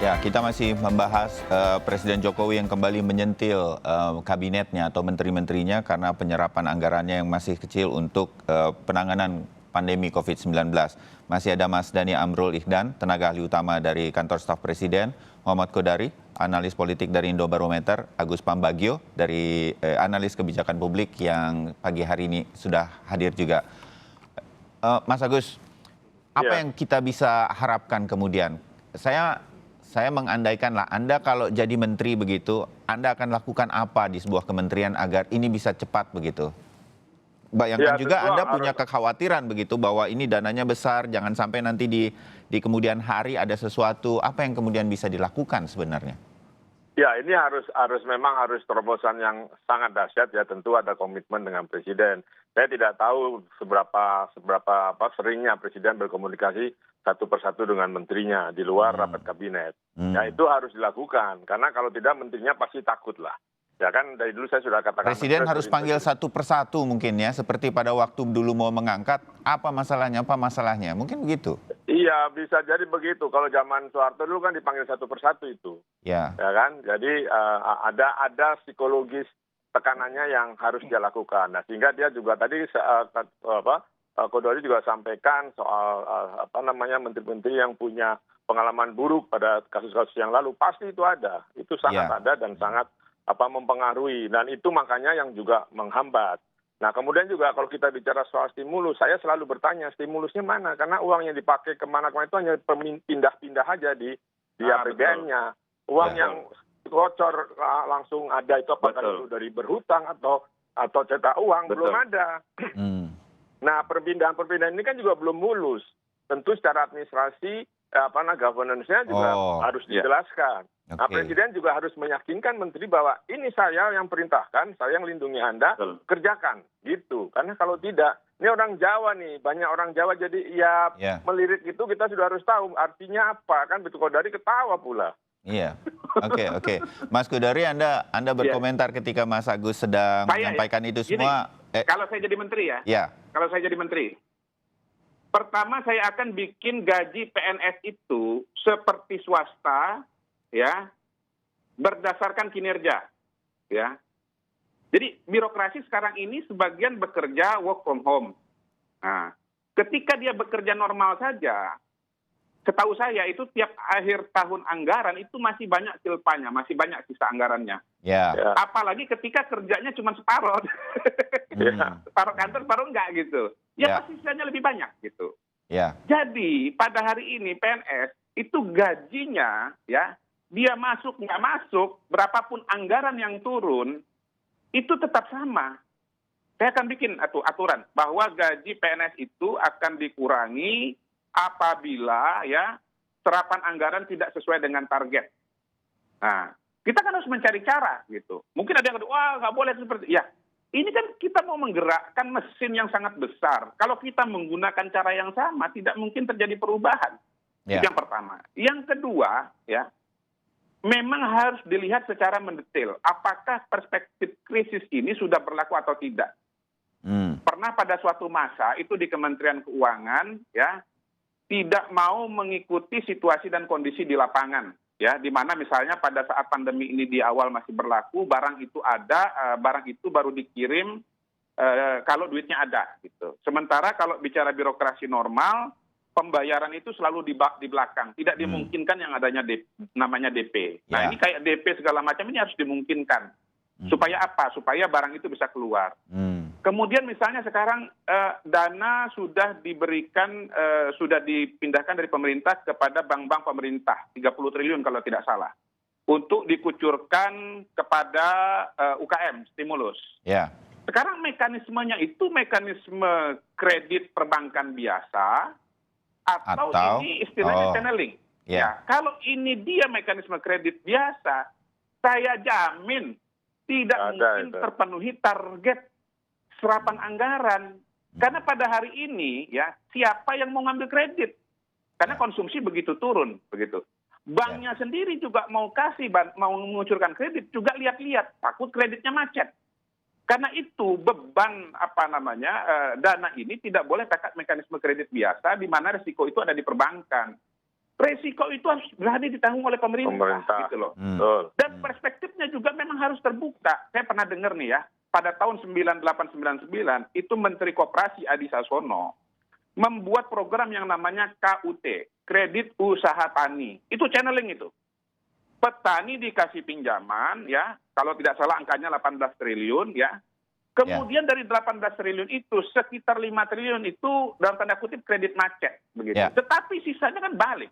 Ya, kita masih membahas Presiden Jokowi yang kembali menyentil kabinetnya atau menteri-menterinya karena penyerapan anggarannya yang masih kecil untuk penanganan pandemi COVID-19. Masih ada Mas Dhani Amrul Ihdan, tenaga ahli utama dari Kantor Staf Presiden, Muhammad Kodari, analis politik dari Indobarometer, Agus Pambagio dari analis kebijakan publik yang pagi hari ini sudah hadir juga. Mas Agus, apa yang kita bisa harapkan kemudian? Saya mengandaikan lah, Anda kalau jadi menteri begitu, Anda akan lakukan apa di sebuah kementerian agar ini bisa cepat begitu? Bayangkan juga Anda punya kekhawatiran begitu bahwa ini dananya besar, jangan sampai nanti di kemudian hari ada sesuatu, apa yang kemudian bisa dilakukan sebenarnya? Ya, ini memang harus terobosan yang sangat dahsyat ya, tentu ada komitmen dengan Presiden. Saya tidak tahu seberapa seringnya Presiden berkomunikasi satu persatu dengan menterinya di luar rapat kabinet. Ya, itu harus dilakukan karena kalau tidak menterinya pasti takut lah. Ya kan, dari dulu saya sudah katakan. Presiden harus panggil satu persatu mungkin ya, seperti pada waktu dulu mau mengangkat, apa masalahnya, mungkin begitu. Iya, bisa jadi begitu. Kalau zaman Soeharto dulu kan dipanggil satu persatu itu. Ya kan, jadi ada psikologis tekanannya yang harus dia lakukan. Nah, sehingga dia juga tadi Kodari juga sampaikan soal menteri-menteri yang punya pengalaman buruk pada kasus-kasus yang lalu, pasti itu ada. Itu sangat ada dan sangat mempengaruhi, dan itu makanya yang juga menghambat. Nah, kemudian juga kalau kita bicara soal stimulus, saya selalu bertanya stimulusnya mana, karena uang yang dipakai kemana-kemana itu hanya pindah-pindah aja di APBN-nya. Uang yang bocor langsung ada itu apakah itu dari berhutang atau cetak uang, belum ada. Nah, perpindahan ini kan juga belum mulus. Tentu secara administrasi governance-nya juga harus dijelaskan. Nah, Presiden juga harus meyakinkan menteri bahwa ini saya yang perintahkan, saya yang lindungi Anda, kerjakan gitu. Karena kalau tidak, ini orang Jawa nih, banyak orang Jawa jadi melirik itu kita sudah harus tahu artinya apa, kan betul. Kodari ketawa pula. Iya, oke. Mas Kodari, Anda berkomentar ketika Mas Agus sedang menyampaikan itu semua. Kalau saya jadi menteri kalau saya jadi menteri, pertama saya akan bikin gaji PNS itu seperti swasta, ya, berdasarkan kinerja, ya. Jadi birokrasi sekarang ini sebagian bekerja work from home. Nah, ketika dia bekerja normal saja, setahu saya itu tiap akhir tahun anggaran itu masih banyak silpanya, masih banyak sisa anggarannya. Apalagi ketika kerjanya cuma separuh. Separuh kantor, separuh enggak gitu. Pasti sisanya lebih banyak gitu. Jadi pada hari ini PNS itu gajinya, ya, dia masuk nggak masuk, berapapun anggaran yang turun, itu tetap sama. Saya akan bikin aturan bahwa gaji PNS itu akan dikurangi apabila ya serapan anggaran tidak sesuai dengan target. Nah, kita kan harus mencari cara gitu. Mungkin ada yang wah nggak boleh seperti ya. Ini kan kita mau menggerakkan mesin yang sangat besar. Kalau kita menggunakan cara yang sama, tidak mungkin terjadi perubahan. Itu yang pertama. Yang kedua, ya, memang harus dilihat secara mendetail. Apakah perspektif krisis ini sudah berlaku atau tidak? Pernah pada suatu masa itu di Kementerian Keuangan, ya, tidak mau mengikuti situasi dan kondisi di lapangan. Ya, di mana misalnya pada saat pandemi ini di awal masih berlaku, barang itu ada, barang itu baru dikirim kalau duitnya ada, gitu. Sementara kalau bicara birokrasi normal, pembayaran itu selalu di belakang, tidak dimungkinkan yang adanya namanya DP. Nah, ini kayak DP segala macam ini harus dimungkinkan. Supaya apa? Supaya barang itu bisa keluar. Kemudian misalnya sekarang dana sudah diberikan, sudah dipindahkan dari pemerintah kepada bank-bank pemerintah, 30 triliun kalau tidak salah, untuk dikucurkan kepada UKM, stimulus. Sekarang mekanismenya itu mekanisme kredit perbankan biasa, atau ini istilahnya channeling. Kalau ini dia mekanisme kredit biasa, saya jamin tidak mungkin terpenuhi target serapan anggaran. Karena pada hari ini, ya, siapa yang mau ngambil kredit? Karena konsumsi begitu turun, begitu. Banknya sendiri juga mau mengucurkan kredit, juga lihat-lihat, takut kreditnya macet. Karena itu beban dana ini tidak boleh pakai mekanisme kredit biasa, di mana risiko itu ada di perbankan. Resiko itu harus berani ditanggung oleh pemerintah. Gitu loh. Dan perspektifnya juga memang harus terbuka. Saya pernah dengar nih ya, pada tahun 9899 itu Menteri Koperasi Adi Sasono membuat program yang namanya KUT, Kredit Usaha Tani. Itu channeling itu. Petani dikasih pinjaman ya, kalau tidak salah angkanya 18 triliun ya. Kemudian dari 18 triliun itu sekitar 5 triliun itu dalam tanda kutip kredit macet begitu. Tetapi sisanya kan balik.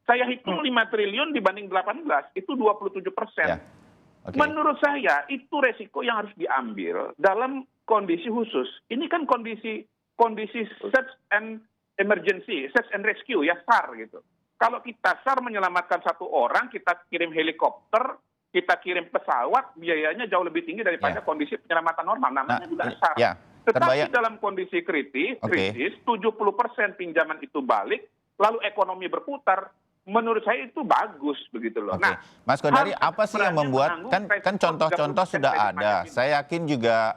Saya hitung 5 triliun dibanding 18 itu 27%. Menurut saya itu resiko yang harus diambil dalam kondisi khusus. Ini kan kondisi search and emergency, search and rescue ya, SAR gitu. Kalau kita SAR menyelamatkan satu orang, kita kirim helikopter, kita kirim pesawat, biayanya jauh lebih tinggi daripada kondisi penyelamatan normal. Namanya juga SAR. Tetapi dalam kondisi krisis, 70% pinjaman itu balik, lalu ekonomi berputar. Menurut saya itu bagus begitu loh. Nah, Mas Kodari, apa sih yang membuat kan contoh-contoh sudah ada. Saya yakin juga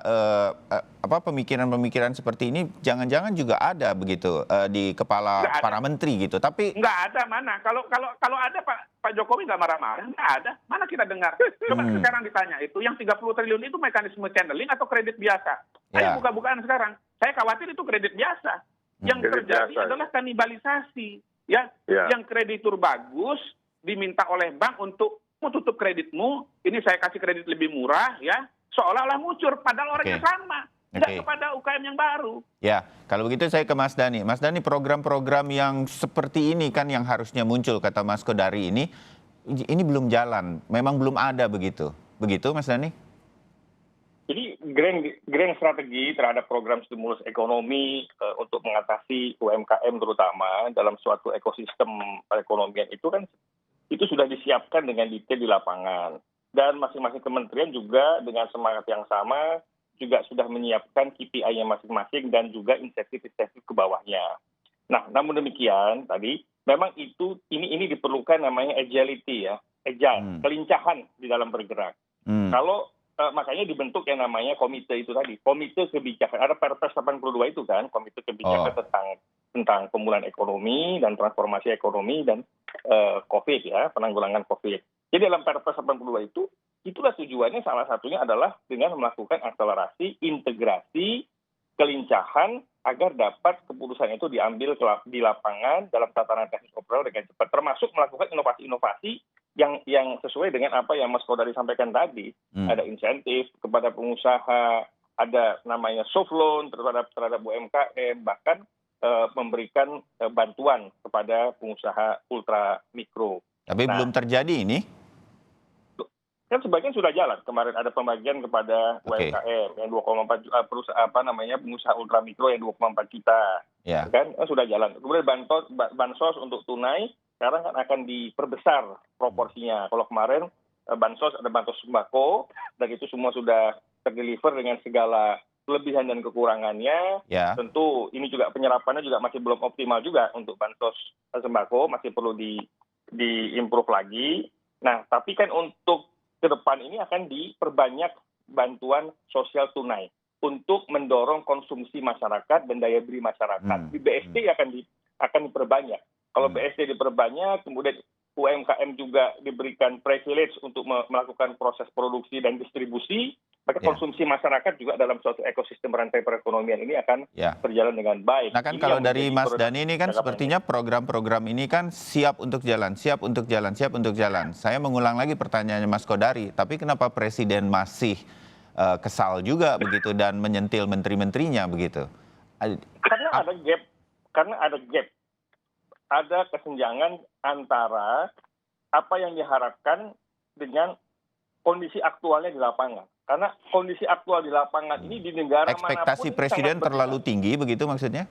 pemikiran-pemikiran seperti ini jangan-jangan juga ada begitu di kepala para menteri gitu. Tapi nggak ada mana. Kalau ada Pak Jokowi nggak marah-marah, nggak ada. Mana kita dengar? Coba sekarang ditanya itu yang 30 triliun itu mekanisme channeling atau kredit biasa? Ayo buka-bukaan sekarang. Saya khawatir itu kredit biasa. Yang terjadi adalah kanibalisasi. Yang kreditur bagus diminta oleh bank untuk tutup kreditmu, ini saya kasih kredit lebih murah ya, seolah-olah ngucur padahal orangnya sama, nggak kepada UKM yang baru. Ya, kalau begitu saya ke Mas Dhani. Mas Dhani, program-program yang seperti ini kan yang harusnya muncul kata Mas Kodari ini belum jalan, memang belum ada begitu Mas Dhani? Jadi grand strategi terhadap program stimulus ekonomi untuk mengatasi UMKM terutama dalam suatu ekosistem perekonomian itu kan itu sudah disiapkan dengan detail di lapangan. Dan masing-masing kementerian juga dengan semangat yang sama juga sudah menyiapkan KPI-nya masing-masing dan juga insentif-insentif ke bawahnya. Nah, namun demikian tadi memang ini diperlukan namanya agility ya, kelincahan di dalam bergerak. Kalau makanya dibentuk yang namanya komite itu tadi, komite kebijakan. Ada Perpres 82 itu kan, komite kebijakan tentang pemulihan ekonomi dan transformasi ekonomi dan COVID ya, penanggulangan COVID. Jadi dalam Perpres 82 itulah tujuannya salah satunya adalah dengan melakukan akselerasi, integrasi, kelincahan agar dapat keputusan itu diambil di lapangan dalam tatanan teknis operasional dengan cepat, termasuk melakukan inovasi-inovasi yang sesuai dengan apa yang Mas Kodari sampaikan tadi. Ada insentif kepada pengusaha, ada namanya soft loan terhadap UMKM, bahkan memberikan bantuan kepada pengusaha ultra mikro. Tapi belum terjadi ini? Kan sebagian sudah jalan. Kemarin ada pembagian kepada UMKM yang 2,4 pengusaha ultra mikro yang 2,4 juta. Kan sudah jalan. Kemudian bansos untuk tunai sekarang kan akan diperbesar proporsinya. Kalau kemarin bansos ada bansos sembako dan itu semua sudah terdeliver dengan segala kelebihan dan kekurangannya. Tentu ini juga penyerapannya juga masih belum optimal juga untuk bansos sembako, masih perlu di-improve lagi. Nah, tapi kan untuk ke depan ini akan diperbanyak bantuan sosial tunai untuk mendorong konsumsi masyarakat dan daya beli masyarakat. Di BSD akan diperbanyak. Kalau BSD diperbanyak, kemudian UMKM juga diberikan privilege untuk melakukan proses produksi dan distribusi, maka konsumsi masyarakat juga dalam suatu ekosistem rantai perekonomian ini akan berjalan dengan baik. Nah kan kalau dari Mas Dhani ini kan sepertinya program-program ini kan siap untuk jalan. Saya mengulang lagi pertanyaannya Mas Kodari, tapi kenapa Presiden masih kesal juga begitu dan menyentil menteri-menterinya begitu? Karena ada gap. Ada kesenjangan antara apa yang diharapkan dengan kondisi aktualnya di lapangan. Karena kondisi aktual di lapangan ini di negara manapun... Ekspektasi Presiden terlalu tinggi begitu maksudnya?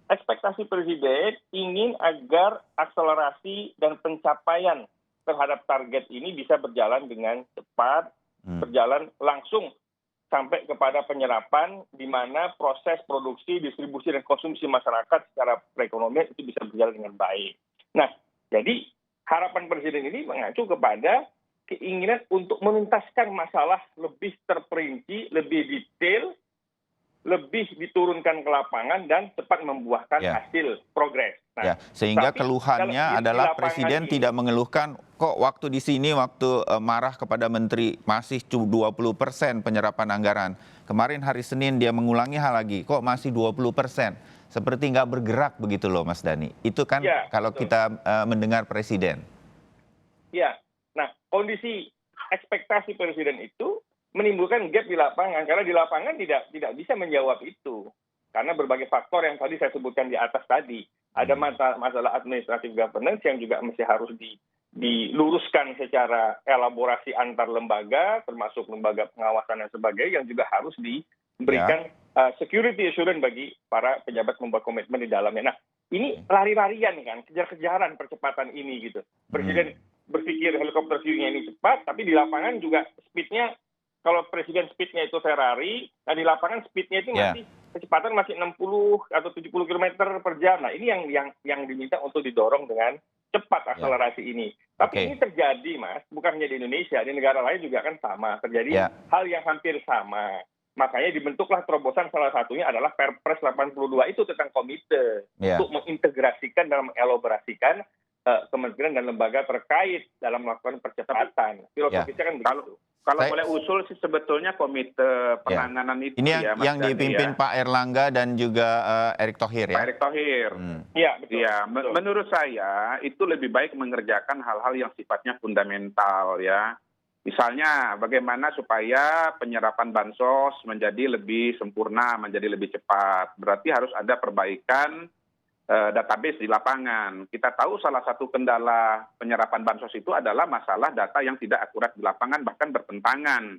Ekspektasi Presiden ingin agar akselerasi dan pencapaian terhadap target ini bisa berjalan dengan cepat, berjalan langsung sampai kepada penyerapan di mana proses produksi, distribusi, dan konsumsi masyarakat secara perekonomian itu bisa berjalan dengan baik. Nah, jadi harapan Presiden ini mengacu kepada keinginan untuk menuntaskan masalah lebih terperinci, lebih detail, lebih diturunkan ke lapangan, dan cepat membuahkan hasil progres. Nah, ya, sehingga keluhannya adalah Presiden tidak mengeluhkan kok waktu di sini waktu marah kepada Menteri masih 20% penyerapan anggaran. Kemarin hari Senin dia mengulangi hal lagi, kok masih 20%. Seperti nggak bergerak begitu loh Mas Dhani. Itu kan ya, kalau betul. Kita mendengar Presiden. Ya, nah kondisi ekspektasi Presiden itu menimbulkan gap di lapangan. Karena di lapangan tidak bisa menjawab itu. Karena berbagai faktor yang tadi saya sebutkan di atas tadi. Ada masalah administrative governance yang juga mesti harus diluruskan secara elaborasi antar lembaga, termasuk lembaga pengawasan dan sebagainya, yang juga harus diberikan security assurance bagi para pejabat membuat komitmen di dalamnya. Nah, ini lari-larian kan, kejar-kejaran percepatan ini gitu. Presiden berpikir helikopter view-nya ini cepat, tapi di lapangan juga speed-nya, kalau Presiden speed-nya itu Ferrari, nah di lapangan speed-nya itu masih kecepatan masih 60 atau 70 km per jam. Nah, ini yang diminta untuk didorong dengan cepat akselerasi ini. Tapi ini terjadi, Mas, bukan hanya di Indonesia, di negara lain juga kan sama. Terjadi hal yang hampir sama. Makanya dibentuklah terobosan, salah satunya adalah Perpres 82 itu tentang komite untuk mengintegrasikan dan mengelaborasikan kementerian dan lembaga terkait dalam melakukan percepatan. Filosofisnya kan begitu. Kalau boleh usul sih sebetulnya komite penanganan itu ini yang dipimpin Pak Erlangga dan juga Erick Thohir ya? Pak Erick Thohir. Iya, betul. Ya, menurut saya itu lebih baik mengerjakan hal-hal yang sifatnya fundamental ya. Misalnya bagaimana supaya penyerapan bansos menjadi lebih sempurna, menjadi lebih cepat. Berarti harus ada perbaikan database di lapangan. Kita tahu salah satu kendala penyerapan bansos itu adalah masalah data yang tidak akurat di lapangan, bahkan bertentangan.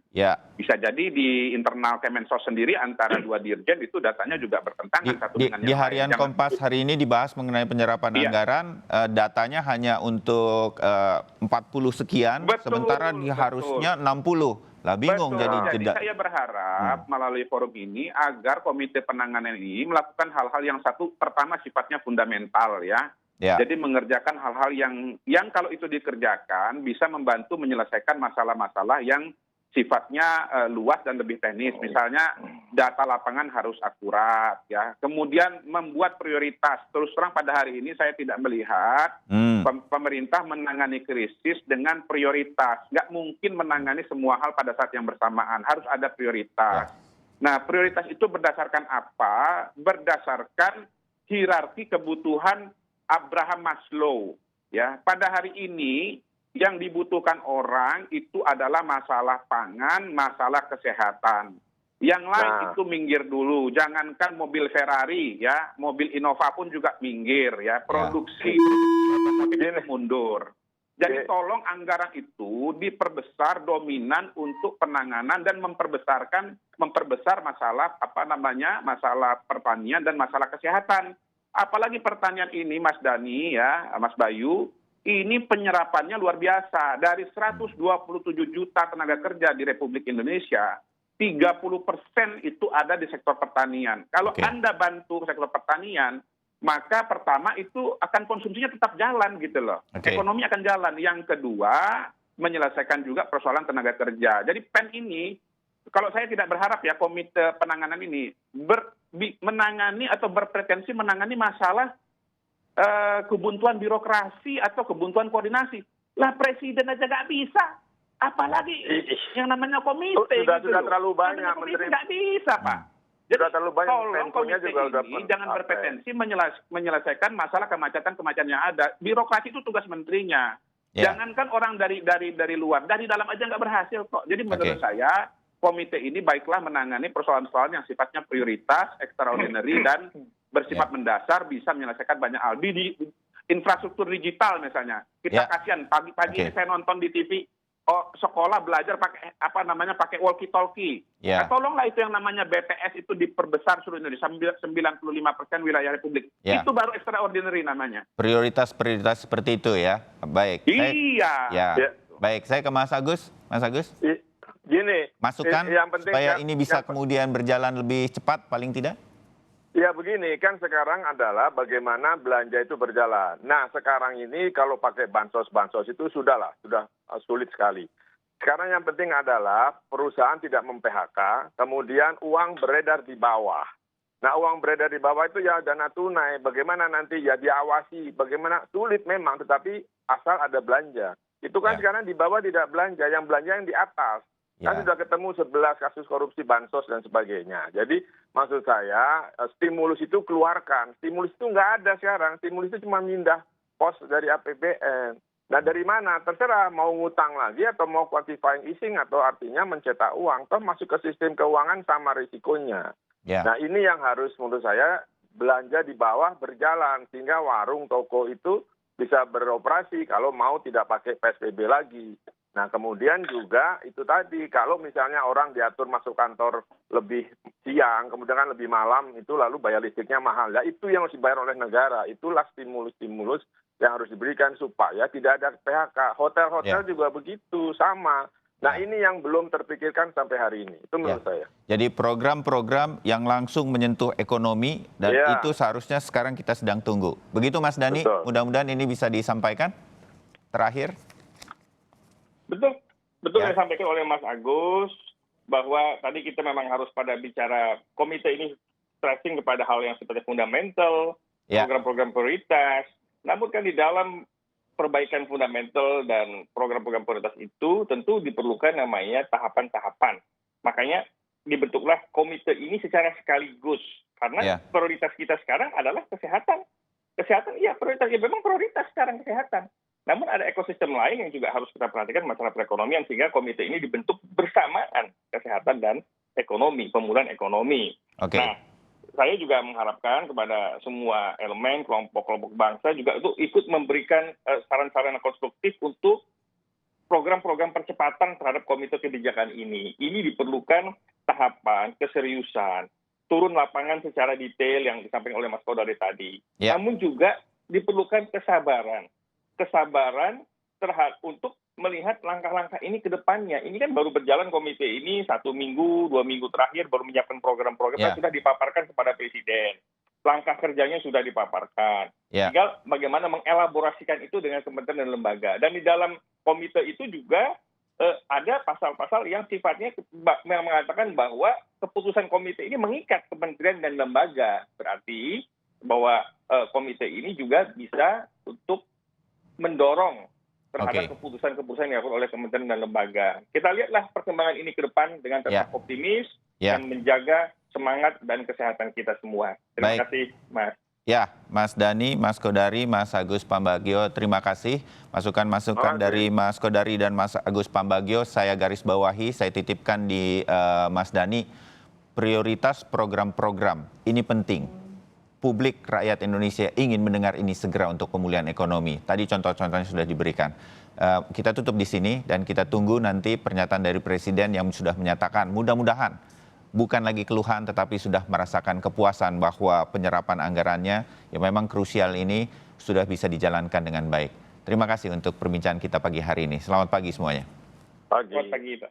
Bisa jadi di internal Kemensos sendiri antara dua dirjen itu datanya juga bertentangan satu dengan yang lain. Di harian Kompas hari ini dibahas mengenai penyerapan anggaran, datanya hanya untuk 40 sekian, sementara harusnya 60. Lah bingung jadi saya berharap melalui forum ini agar komite penanganan ini melakukan hal-hal yang pertama sifatnya fundamental ya. Jadi mengerjakan hal-hal yang kalau itu dikerjakan bisa membantu menyelesaikan masalah-masalah yang sifatnya luas dan lebih teknis. Misalnya data lapangan harus akurat ya. Kemudian membuat prioritas. Terus terang pada hari ini saya tidak melihat pemerintah menangani krisis dengan prioritas. Nggak mungkin menangani semua hal pada saat yang bersamaan. Harus ada prioritas. Nah, prioritas itu berdasarkan apa? Berdasarkan hierarki kebutuhan Abraham Maslow. Ya, pada hari ini yang dibutuhkan orang itu adalah masalah pangan, masalah kesehatan. Yang lain itu minggir dulu. Jangankan mobil Ferrari ya, mobil Innova pun juga minggir ya. Produksi mundur. Jadi tolong anggaran itu diperbesar dominan untuk penanganan dan memperbesar masalah masalah pertanian dan masalah kesehatan. Apalagi pertanian ini Mas Dhani ya, Mas Bayu, ini penyerapannya luar biasa. Dari 127 juta tenaga kerja di Republik Indonesia, 30% itu ada di sektor pertanian. Kalau Anda bantu sektor pertanian, maka pertama itu akan konsumsinya tetap jalan gitu loh. Ekonomi akan jalan. Yang kedua, menyelesaikan juga persoalan tenaga kerja. Jadi PEN ini, kalau saya tidak berharap ya komite penanganan ini menangani atau berpretensi menangani masalah kebuntuan birokrasi atau kebuntuan koordinasi. Lah Presiden aja nggak bisa. Apalagi yang namanya komite. Sudah terlalu banyak menteri. Nggak bisa, Pak. Jadi tolong komite ini jangan berpretensi menyelesaikan masalah kemacetan-kemacetan yang ada. Birokrasi itu tugas menterinya. Jangankan orang dari luar, dari dalam aja nggak berhasil kok. Jadi menurut saya komite ini baiklah menangani persoalan-persoalan yang sifatnya prioritas, extraordinary dan bersifat mendasar, bisa menyelesaikan banyak hal. Di infrastruktur digital misalnya, kita kasihan pagi-pagi saya nonton di TV, sekolah belajar pakai walkie talkie. Tolonglah itu yang namanya BTS itu diperbesar seluruh Indonesia, 95% wilayah Republik. Itu baru extraordinary namanya. Prioritas seperti itu ya. Baik. Baik, saya ke Mas Agus. Mas Agus. Gini, masukan supaya ini bisa kemudian berjalan lebih cepat paling tidak? Ya begini, kan sekarang adalah bagaimana belanja itu berjalan. Nah sekarang ini kalau pakai bansos itu sudah sulit sekali. Sekarang yang penting adalah perusahaan tidak mem-PHK, kemudian uang beredar di bawah. Nah, uang beredar di bawah itu ya dana tunai. Bagaimana nanti ya diawasi, bagaimana sulit memang, tetapi asal ada belanja. Itu kan sekarang di bawah tidak belanja, yang belanja yang di atas. Kan sudah ketemu 11 kasus korupsi bansos dan sebagainya. Jadi maksud saya stimulus itu keluarkan. Stimulus itu nggak ada sekarang. Stimulus itu cuma mindah pos dari APBN. Nah dari mana? Terserah mau ngutang lagi atau mau quantifying easing atau artinya mencetak uang. Toh masuk ke sistem keuangan sama risikonya. Nah ini yang harus menurut saya belanja di bawah berjalan. Sehingga warung, toko itu bisa beroperasi kalau mau tidak pakai PSBB lagi. Nah kemudian juga itu tadi kalau misalnya orang diatur masuk kantor lebih siang, kemudian kan lebih malam itu lalu bayar listriknya mahal. Ya itu yang harus dibayar oleh negara. Itulah stimulus-stimulus yang harus diberikan supaya tidak ada PHK. Hotel-hotel juga begitu sama. Nah ini yang belum terpikirkan sampai hari ini. Itu menurut saya. Jadi program-program yang langsung menyentuh ekonomi dan itu seharusnya sekarang kita sedang tunggu. Begitu Mas Dhani, mudah-mudahan ini bisa disampaikan. Terakhir. Betul yang disampaikan oleh Mas Agus, bahwa tadi kita memang harus pada bicara komite ini stressing kepada hal yang seperti fundamental, program-program prioritas. Namun kan di dalam perbaikan fundamental dan program-program prioritas itu tentu diperlukan namanya tahapan-tahapan. Makanya dibentuklah komite ini secara sekaligus. Karena prioritas kita sekarang adalah kesehatan. Kesehatan iya prioritas, ya memang prioritas sekarang kesehatan. Namun ada ekosistem lain yang juga harus kita perhatikan, masalah perekonomian, sehingga komite ini dibentuk bersamaan kesehatan dan ekonomi, pemulihan ekonomi. Nah, saya juga mengharapkan kepada semua elemen, kelompok-kelompok bangsa juga itu ikut memberikan saran-saran konstruktif untuk program-program percepatan terhadap komite kebijakan ini. Ini diperlukan tahapan, keseriusan, turun lapangan secara detail yang disampaikan oleh Mas Kodari tadi. Namun juga diperlukan kesabaran untuk melihat langkah-langkah ini ke depannya. Ini kan baru berjalan komite ini 1 minggu, 2 minggu terakhir baru menyiapkan program-program yang sudah dipaparkan kepada Presiden. Langkah kerjanya sudah dipaparkan. Tinggal bagaimana mengelaborasikan itu dengan kementerian dan lembaga. Dan di dalam komite itu juga ada pasal-pasal yang sifatnya mengatakan bahwa keputusan komite ini mengikat kementerian dan lembaga. Berarti bahwa komite ini juga bisa untuk mendorong terhadap keputusan-keputusan yang dilakukan oleh kementerian dan lembaga. Kita lihatlah perkembangan ini ke depan dengan tetap optimis dan menjaga semangat dan kesehatan kita semua. Terima kasih, Mas. Mas Dhani, Mas Kodari, Mas Agus Pambagio, terima kasih. Masukan-masukan dari Mas Kodari dan Mas Agus Pambagio saya garis bawahi, saya titipkan di Mas Dhani. Prioritas program-program ini penting. Publik rakyat Indonesia ingin mendengar ini segera untuk pemulihan ekonomi. Tadi contoh-contohnya sudah diberikan. Kita tutup di sini dan kita tunggu nanti pernyataan dari Presiden yang sudah menyatakan mudah-mudahan bukan lagi keluhan tetapi sudah merasakan kepuasan bahwa penyerapan anggarannya yang memang krusial ini sudah bisa dijalankan dengan baik. Terima kasih untuk perbincangan kita pagi hari ini. Selamat pagi semuanya. Selamat pagi, Pak.